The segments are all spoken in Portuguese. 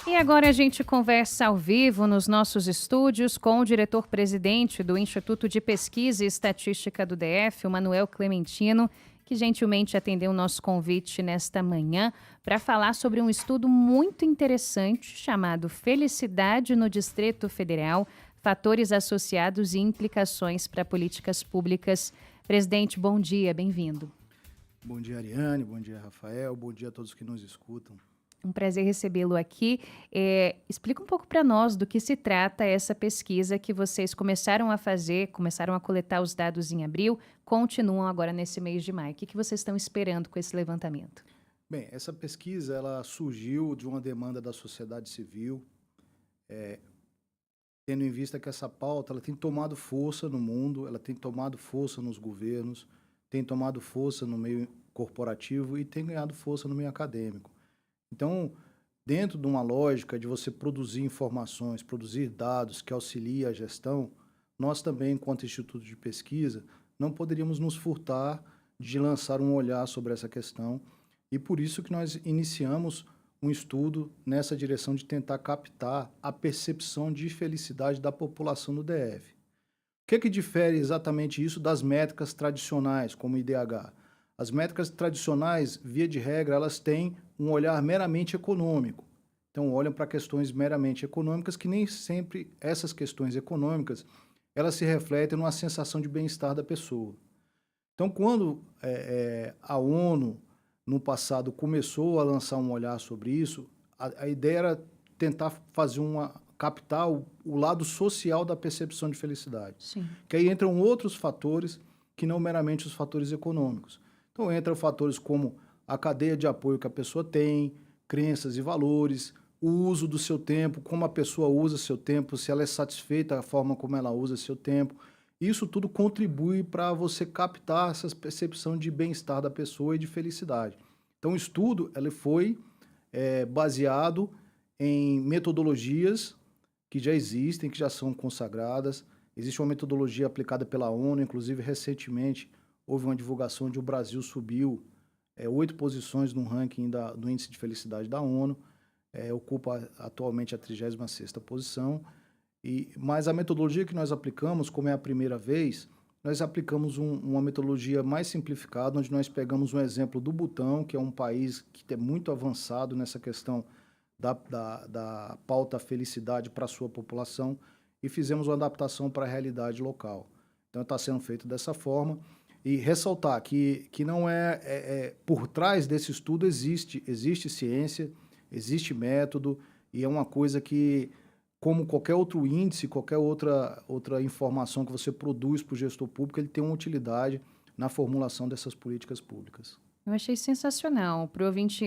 E agora a gente conversa ao vivo nos nossos estúdios com o diretor-presidente do Instituto de Pesquisa e Estatística do DF, o Manuel Clementino, que gentilmente atendeu o nosso convite nesta manhã para falar sobre um estudo muito interessante chamado Felicidade no Distrito Federal, fatores associados e implicações para políticas públicas. Presidente, bom dia, bem-vindo. Bom dia, Ariane, bom dia, Rafael, bom dia a todos que nos escutam. Um prazer recebê-lo aqui. Explica um pouco para nós do que se trata essa pesquisa que vocês começaram a fazer, começaram a coletar os dados em abril, continuam agora nesse mês de maio. O que vocês estão esperando com esse levantamento? Bem, essa pesquisa ela surgiu de uma demanda da sociedade civil, tendo em vista que essa pauta ela tem tomado força no mundo, ela tem tomado força nos governos, tem tomado força no meio corporativo e tem ganhado força no meio acadêmico. Então, dentro de uma lógica de você produzir informações, produzir dados que auxiliem a gestão, nós também, enquanto Instituto de Pesquisa, não poderíamos nos furtar de lançar um olhar sobre essa questão e por isso que nós iniciamos um estudo nessa direção de tentar captar a percepção de felicidade da população do DF. O que difere exatamente isso das métricas tradicionais, como o IDH? As métricas tradicionais, via de regra, elas têm um olhar meramente econômico. Então, olham para questões meramente econômicas, que nem sempre essas questões econômicas, elas se refletem numa sensação de bem-estar da pessoa. Então, quando a ONU, no passado, começou a lançar um olhar sobre isso, a ideia era tentar fazer captar o lado social da percepção de felicidade. Sim. Que aí entram outros fatores que não meramente os fatores econômicos. Então, entram fatores como a cadeia de apoio que a pessoa tem, crenças e valores, o uso do seu tempo, como a pessoa usa seu tempo, se ela é satisfeita da forma como ela usa seu tempo. Isso tudo contribui para você captar essa percepção de bem-estar da pessoa e de felicidade. Então, o estudo ele foi baseado em metodologias que já existem, que já são consagradas. Existe uma metodologia aplicada pela ONU, inclusive recentemente houve uma divulgação onde o Brasil subiu 8 posições no ranking do Índice de Felicidade da ONU, ocupa atualmente a 36ª posição, mas a metodologia que nós aplicamos, como é a primeira vez, nós aplicamos uma metodologia mais simplificada, onde nós pegamos um exemplo do Butão, que é um país que é muito avançado nessa questão da pauta felicidade para a sua população, e fizemos uma adaptação para a realidade local. Então, está sendo feito dessa forma. E ressaltar que não por trás desse estudo existe ciência, existe método, e é uma coisa que, como qualquer outro índice, qualquer outra informação que você produz para o gestor público, ele tem uma utilidade na formulação dessas políticas públicas. Eu achei sensacional. Para o ouvinte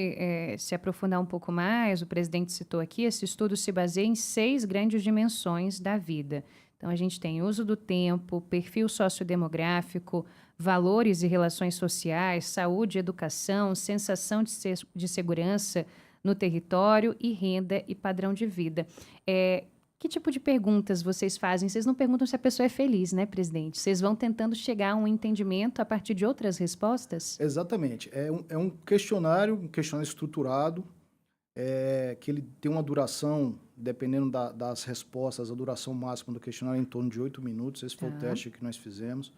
se aprofundar um pouco mais, o presidente citou aqui, esse estudo se baseia em 6 grandes dimensões da vida. Então, a gente tem uso do tempo, perfil sociodemográfico, valores e relações sociais, saúde, educação, sensação de segurança no território e renda e padrão de vida. Que tipo de perguntas vocês fazem? Vocês não perguntam se a pessoa é feliz, né, presidente? Vocês vão tentando chegar a um entendimento a partir de outras respostas? Exatamente. É um questionário estruturado, que ele tem uma duração, dependendo das respostas, a duração máxima do questionário é em torno de 8 minutos. Esse foi o teste que nós fizemos.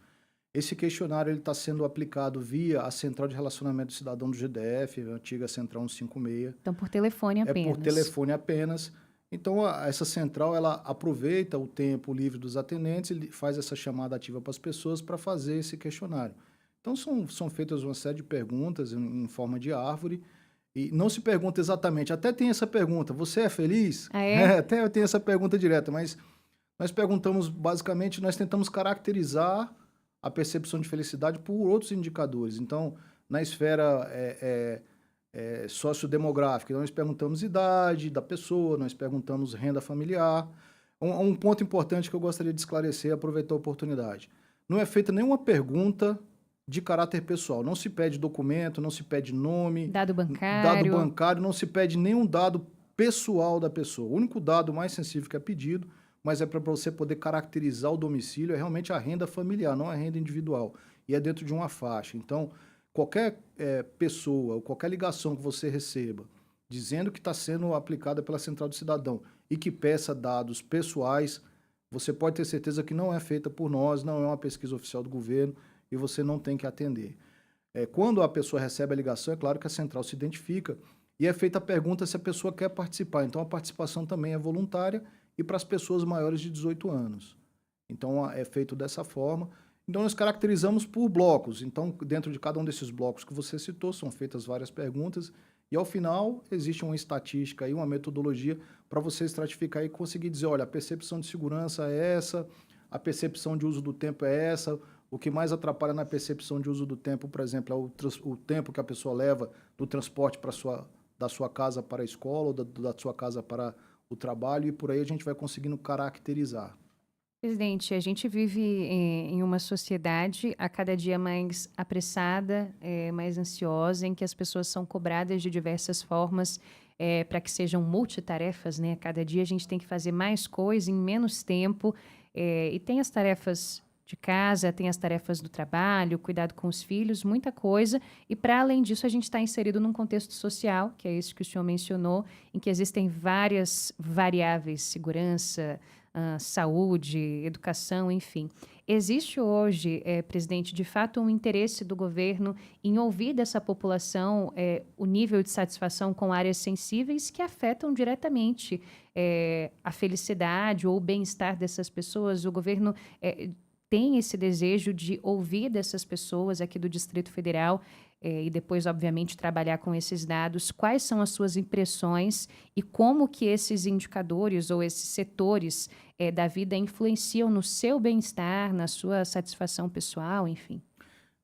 Esse questionário está sendo aplicado via a Central de Relacionamento do Cidadão do GDF, a antiga Central 156. Então, por telefone apenas. É por telefone apenas. Então, essa central ela aproveita o tempo livre dos atendentes e faz essa chamada ativa para as pessoas para fazer esse questionário. Então, são feitas uma série de perguntas em forma de árvore. E não se pergunta exatamente, até tem essa pergunta, você é feliz? Ah, é? Até tem essa pergunta direta, mas nós perguntamos, basicamente, nós tentamos caracterizar a percepção de felicidade por outros indicadores. Então, na esfera sociodemográfica, nós perguntamos idade da pessoa, nós perguntamos renda familiar. Um ponto importante que eu gostaria de esclarecer, aproveitar a oportunidade. Não é feita nenhuma pergunta de caráter pessoal. Não se pede documento, não se pede nome. Dado bancário. Não se pede nenhum dado pessoal da pessoa. O único dado mais sensível que é pedido, mas é para você poder caracterizar o domicílio, é realmente a renda familiar, não a renda individual. E é dentro de uma faixa. Então, qualquer pessoa, ou qualquer ligação que você receba, dizendo que está sendo aplicada pela Central do Cidadão e que peça dados pessoais, você pode ter certeza que não é feita por nós, não é uma pesquisa oficial do governo e você não tem que atender. Quando a pessoa recebe a ligação, é claro que a central se identifica e é feita a pergunta se a pessoa quer participar. Então, a participação também é voluntária e para as pessoas maiores de 18 anos. Então, é feito dessa forma. Então, nós caracterizamos por blocos. Então, dentro de cada um desses blocos que você citou, são feitas várias perguntas e, ao final, existe uma estatística e uma metodologia para você estratificar e conseguir dizer, olha, a percepção de segurança é essa, a percepção de uso do tempo é essa. O que mais atrapalha na percepção de uso do tempo, por exemplo, é o tempo que a pessoa leva do transporte da sua casa para a escola ou da sua casa para o trabalho, e por aí a gente vai conseguindo caracterizar. Presidente, a gente vive em uma sociedade a cada dia mais apressada, mais ansiosa, em que as pessoas são cobradas de diversas formas para que sejam multitarefas, né? Cada dia a gente tem que fazer mais coisa em menos tempo, e tem as tarefas de casa, tem as tarefas do trabalho, cuidado com os filhos, muita coisa. E para além disso, a gente está inserido num contexto social, que é isso que o senhor mencionou, em que existem várias variáveis, segurança, saúde, educação, enfim. Existe hoje, presidente, de fato, um interesse do governo em ouvir dessa população o nível de satisfação com áreas sensíveis que afetam diretamente a felicidade ou o bem-estar dessas pessoas? O governo tem esse desejo de ouvir dessas pessoas aqui do Distrito Federal e depois, obviamente, trabalhar com esses dados. Quais são as suas impressões e como que esses indicadores ou esses setores da vida influenciam no seu bem-estar, na sua satisfação pessoal, enfim?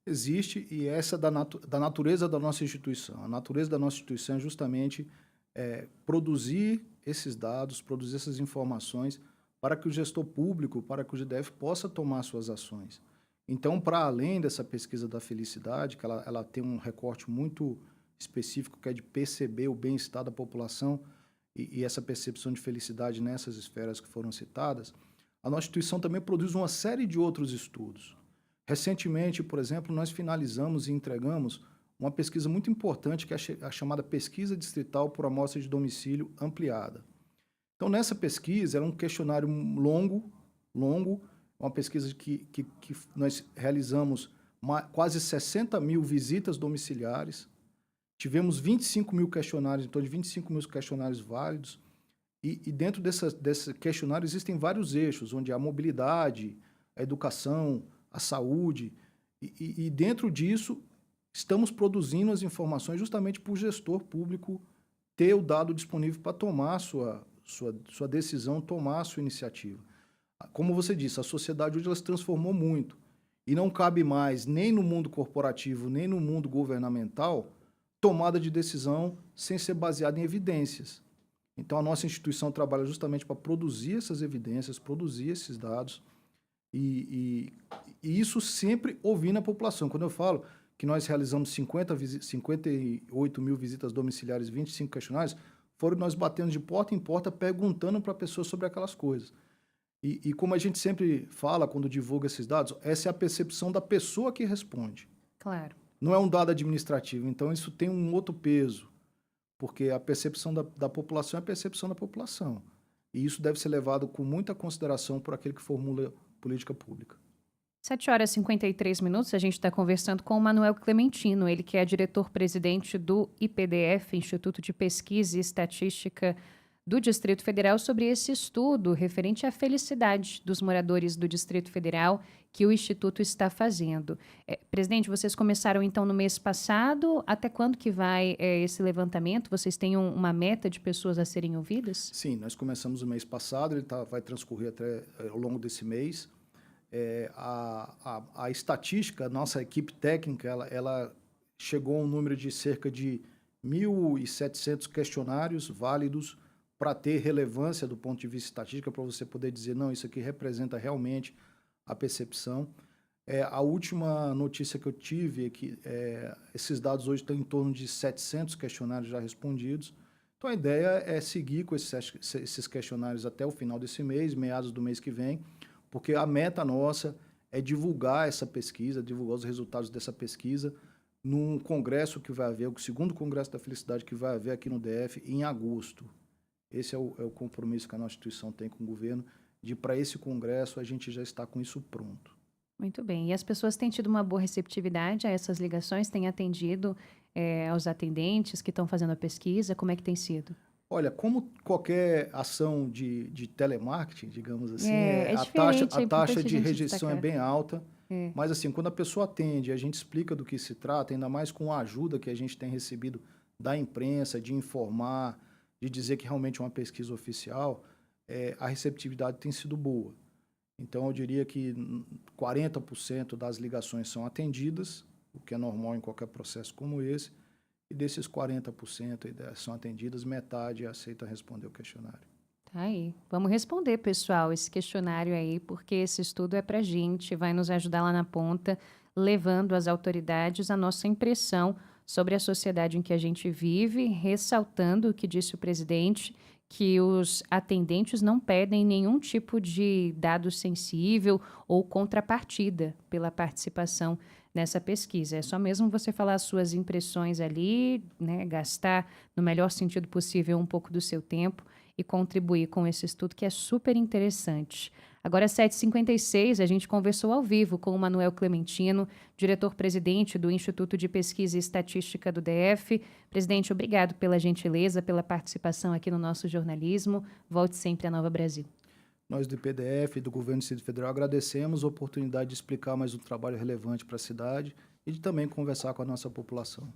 Existe, e essa é da natureza da nossa instituição. A natureza da nossa instituição é justamente produzir esses dados, produzir essas informações para que o gestor público, para que o GDF possa tomar suas ações. Então, para além dessa pesquisa da felicidade, que ela tem um recorte muito específico, que é de perceber o bem-estar da população e essa percepção de felicidade nessas esferas que foram citadas, a nossa instituição também produz uma série de outros estudos. Recentemente, por exemplo, nós finalizamos e entregamos uma pesquisa muito importante, que é a chamada Pesquisa Distrital por Amostra de Domicílio Ampliada. Então, nessa pesquisa, era um questionário longo, uma pesquisa que nós realizamos quase 60 mil visitas domiciliares, tivemos 25 mil questionários, em torno de 25 mil questionários válidos, e dentro desse questionário existem vários eixos, onde há a mobilidade, a educação, a saúde, e dentro disso estamos produzindo as informações justamente para o gestor público ter o dado disponível para tomar sua decisão, tomar a sua iniciativa. Como você disse, a sociedade hoje ela se transformou muito e não cabe mais, nem no mundo corporativo, nem no mundo governamental, tomada de decisão sem ser baseada em evidências. Então, a nossa instituição trabalha justamente para produzir essas evidências, produzir esses dados e isso sempre ouvindo a população. Quando eu falo que nós realizamos 58 mil visitas domiciliares, 25 questionários, foram nós batendo de porta em porta, perguntando para a pessoa sobre aquelas coisas. E como a gente sempre fala quando divulga esses dados, essa é a percepção da pessoa que responde. Claro. Não é um dado administrativo, então isso tem um outro peso, porque a percepção da população é a percepção da população. E isso deve ser levado com muita consideração por aquele que formula política pública. 7h53, a gente está conversando com o Manuel Clementino, ele que é diretor-presidente do IPDF, Instituto de Pesquisa e Estatística do Distrito Federal, sobre esse estudo referente à felicidade dos moradores do Distrito Federal que o Instituto está fazendo. Presidente, vocês começaram então no mês passado, até quando que vai esse levantamento? Vocês têm uma meta de pessoas a serem ouvidas? Sim, nós começamos no mês passado, ele vai transcorrer até ao longo desse mês. A estatística, nossa equipe técnica, ela chegou a um número de cerca de 1.700 questionários válidos para ter relevância do ponto de vista estatístico, para você poder dizer, não, isso aqui representa realmente a percepção. A última notícia que eu tive é que esses dados hoje estão em torno de 700 questionários já respondidos. Então, a ideia é seguir com esses questionários até o final desse mês, meados do mês que vem, porque a meta nossa é divulgar essa pesquisa, divulgar os resultados dessa pesquisa num congresso que vai haver, o segundo Congresso da Felicidade que vai haver aqui no DF em agosto. Esse é o compromisso que a nossa instituição tem com o governo, de para esse congresso a gente já está com isso pronto. Muito bem. E as pessoas têm tido uma boa receptividade a essas ligações? Têm atendido aos atendentes que estão fazendo a pesquisa? Como é que tem sido? Olha, como qualquer ação de telemarketing, digamos assim, É a taxa, diferente, a é taxa importante a de gente rejeição é destacar. bem alta, É. mas assim, quando a pessoa atende, a gente explica do que se trata, ainda mais com a ajuda que a gente tem recebido da imprensa, de informar, de dizer que realmente é uma pesquisa oficial, a receptividade tem sido boa. Então, eu diria que 40% das ligações são atendidas, o que é normal em qualquer processo como esse, e desses 40% são atendidas, metade aceita responder o questionário. Tá aí. Vamos responder, pessoal, esse questionário aí, porque esse estudo é pra gente, vai nos ajudar lá na ponta, levando às autoridades a nossa impressão sobre a sociedade em que a gente vive, ressaltando o que disse o presidente, que os atendentes não pedem nenhum tipo de dado sensível ou contrapartida pela participação nessa pesquisa. É só mesmo você falar as suas impressões ali, né, gastar no melhor sentido possível um pouco do seu tempo e contribuir com esse estudo que é super interessante. Agora, às 7h56, a gente conversou ao vivo com o Manuel Clementino, diretor-presidente do Instituto de Pesquisa e Estatística do DF. Presidente, obrigado pela gentileza, pela participação aqui no nosso jornalismo. Volte sempre à Nova Brasil. Nós do IPDF e do Governo do Distrito Federal agradecemos a oportunidade de explicar mais um trabalho relevante para a cidade e de também conversar com a nossa população.